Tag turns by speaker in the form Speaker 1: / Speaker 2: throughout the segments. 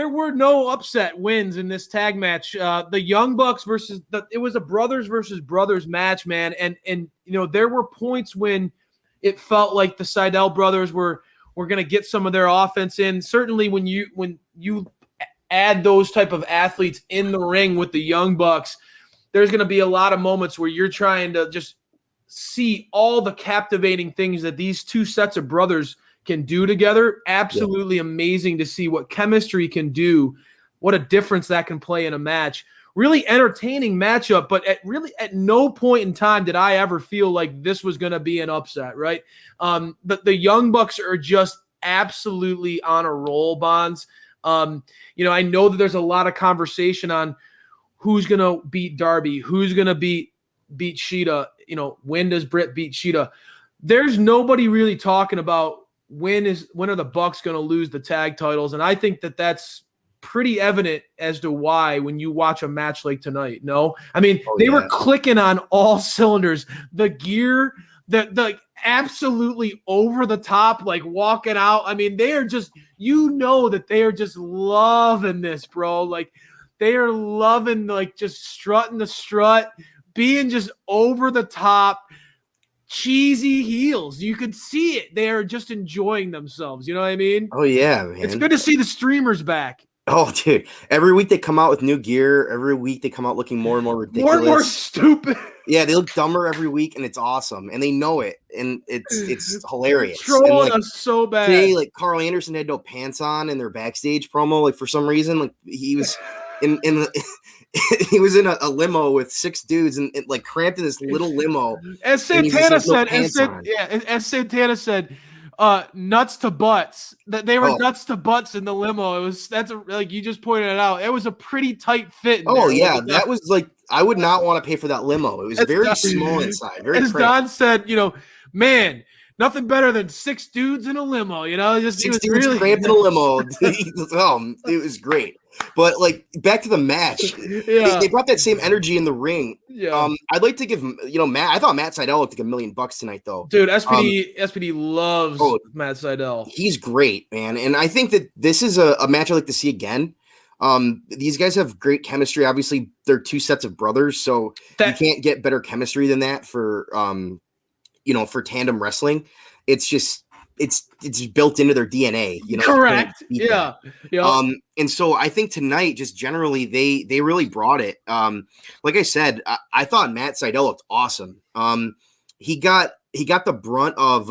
Speaker 1: there were no upset wins in this tag match. The Young Bucks it was a brothers versus brothers match, man. And there were points when it felt like the Sydal brothers were going to get some of their offense in. Certainly when you add those type of athletes in the ring with the Young Bucks, there's going to be a lot of moments where you're trying to just see all the captivating things that these two sets of brothers can do together. Absolutely amazing to see what chemistry can do, what a difference that can play in a match. Really entertaining matchup, but at no point in time did I ever feel like this was going to be an upset, right? The Young Bucks are just absolutely on a roll, Bonds. I know that there's a lot of conversation on who's going to beat Darby, who's going to beat Shida, when does Britt beat Shida? There's nobody really talking about when are the Bucks going to lose the tag titles, and I think that that's pretty evident as to why when you watch a match like tonight. No, I mean they were clicking on all cylinders. The gear, the absolutely over the top, like walking out. I mean they are just, that they are just loving this, bro. Like they are loving like just strutting the strut, being just over the top. Cheesy heels. You could see it. They are just enjoying themselves. You know what I mean?
Speaker 2: Oh, yeah, man.
Speaker 1: It's good to see the streamers back.
Speaker 2: Oh, dude. Every week they come out with new gear. Every week they come out looking more and more ridiculous.
Speaker 1: More and more stupid.
Speaker 2: Yeah, they look dumber every week, and it's awesome. And they know it. And it's hilarious.
Speaker 1: Trolling us so bad.
Speaker 2: Today, like, Carl Anderson had no pants on in their backstage promo. Like, for some reason, like, he was he was in a limo with 6 dudes and like cramped in this little limo.
Speaker 1: As Santana said, nuts to butts. That they were nuts to butts in the limo. Like you just pointed it out. It was a pretty tight fit.
Speaker 2: That was like, I would not want to pay for that limo. It was very small inside. Very
Speaker 1: as
Speaker 2: cramped.
Speaker 1: Don said, man, nothing better than 6 dudes in a limo. Just
Speaker 2: 6 dudes really cramped in a limo. It was great. But like back to the match, they brought that same energy in the ring.
Speaker 1: Yeah.
Speaker 2: I'd like to give Matt. I thought Matt Sydal looked like $1 million tonight, though.
Speaker 1: Dude, SPD loves Matt Sydal.
Speaker 2: He's great, man, and I think that this is a match I'd like to see again. These guys have great chemistry. Obviously, they're 2 sets of brothers, so you can't get better chemistry than that for for tandem wrestling. It's just. It's built into their DNA,
Speaker 1: Correct. Yeah.
Speaker 2: And so I think tonight, just generally, they really brought it. Like I said, I thought Matt Sydal looked awesome. He got the brunt of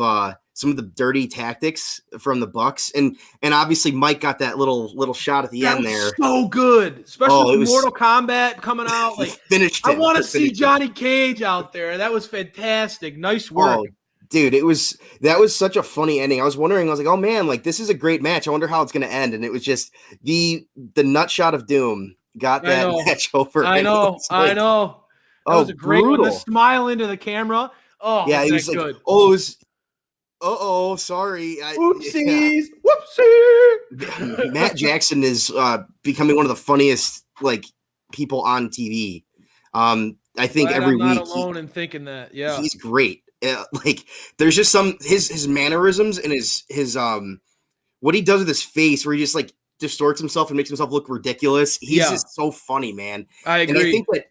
Speaker 2: some of the dirty tactics from the Bucks, and obviously Mike got that little shot at the end there.
Speaker 1: So good, especially with Mortal Kombat coming out. Like
Speaker 2: finished.
Speaker 1: I want to see Johnny Cage out there. That was fantastic. Nice work.
Speaker 2: Dude, that was such a funny ending. I was wondering, I was like, oh man, like this is a great match. I wonder how it's going to end. And it was just the nut shot of doom got that match over.
Speaker 1: I know. That was a great one. The smile into the camera. Oh, yeah, he was like, good.
Speaker 2: Sorry.
Speaker 1: Whoopsies. Whoopsie.
Speaker 2: Matt Jackson is becoming one of the funniest people on TV. I think every week.
Speaker 1: I'm not alone in thinking that. Yeah,
Speaker 2: he's great. There's just some his mannerisms and his what he does with his face, where he just distorts himself and makes himself look ridiculous. He's just so funny, man.
Speaker 1: I agree.
Speaker 2: And I think that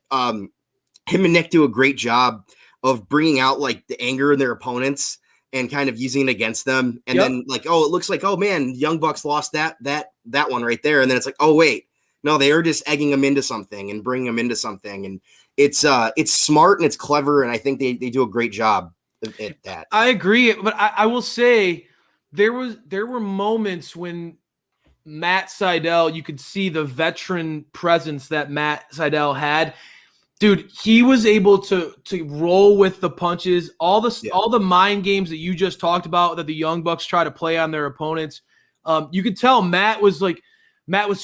Speaker 2: him and Nick do a great job of bringing out the anger in their opponents and kind of using it against them. And then it looks like, oh man, Young Bucks lost that one right there. And then it's like, oh wait, no, they are just egging them into something and bringing them into something. And it's smart and it's clever. And I think they do a great job at that.
Speaker 1: I agree. But I will say there were moments when Matt Sydal, you could see the veteran presence that Matt Sydal had. Dude, he was able to roll with the punches, all the mind games that you just talked about that the Young Bucks try to play on their opponents. You could tell Matt was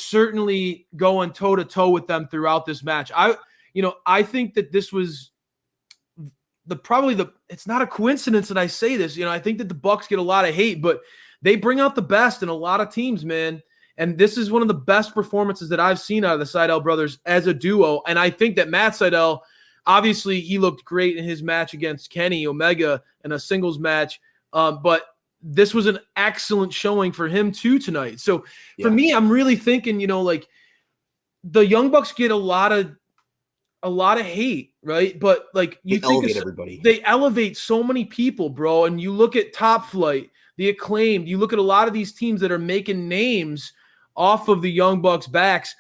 Speaker 1: certainly going toe to toe with them throughout this match. I think that this was it's not a coincidence that I say this. I think that the Bucks get a lot of hate, but they bring out the best in a lot of teams, man. And this is one of the best performances that I've seen out of the Sydal brothers as a duo. And I think that Matt Sydal, obviously he looked great in his match against Kenny Omega in a singles match. But this was an excellent showing for him too tonight. So for
Speaker 2: Yeah.
Speaker 1: me, I'm really thinking, like the Young Bucks get a lot of hate, right? But like
Speaker 2: They elevate everybody.
Speaker 1: They elevate so many people, bro. And you look at Top Flight, the Acclaimed, you look at a lot of these teams that are making names off of the Young Bucks backs.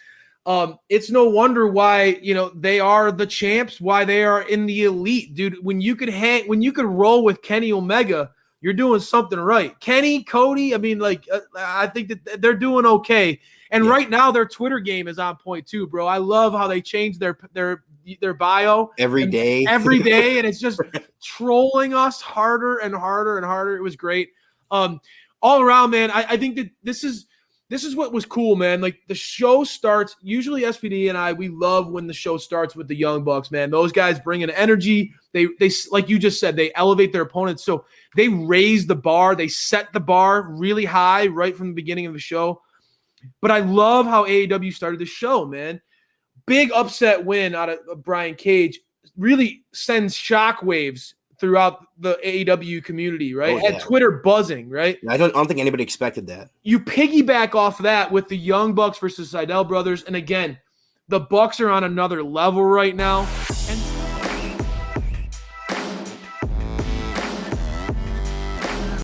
Speaker 1: It's no wonder why, they are the champs, why they are in the elite, dude. When you could roll with Kenny Omega, you're doing something right. Kenny, Cody, I mean, I think that they're doing okay. And right now their Twitter game is on point too, bro. I love how they change their bio
Speaker 2: every day,
Speaker 1: and it's just trolling us harder and harder and harder. It was great. All around, man. I think that this is what was cool, man. Like the show starts, usually SPD and we love when the show starts with the Young Bucks, man. Those guys bring an energy. They like you just said, they elevate their opponents. So they raise the bar. They set the bar really high right from the beginning of the show. But I love how AEW started the show, man. Big upset win out of Brian Cage really sends shockwaves throughout the AEW community, right?
Speaker 2: Oh, yeah.
Speaker 1: And Twitter buzzing, right?
Speaker 2: I don't think anybody expected that.
Speaker 1: You piggyback off that with the Young Bucks versus Sydal brothers. And again, the Bucks are on another level right now.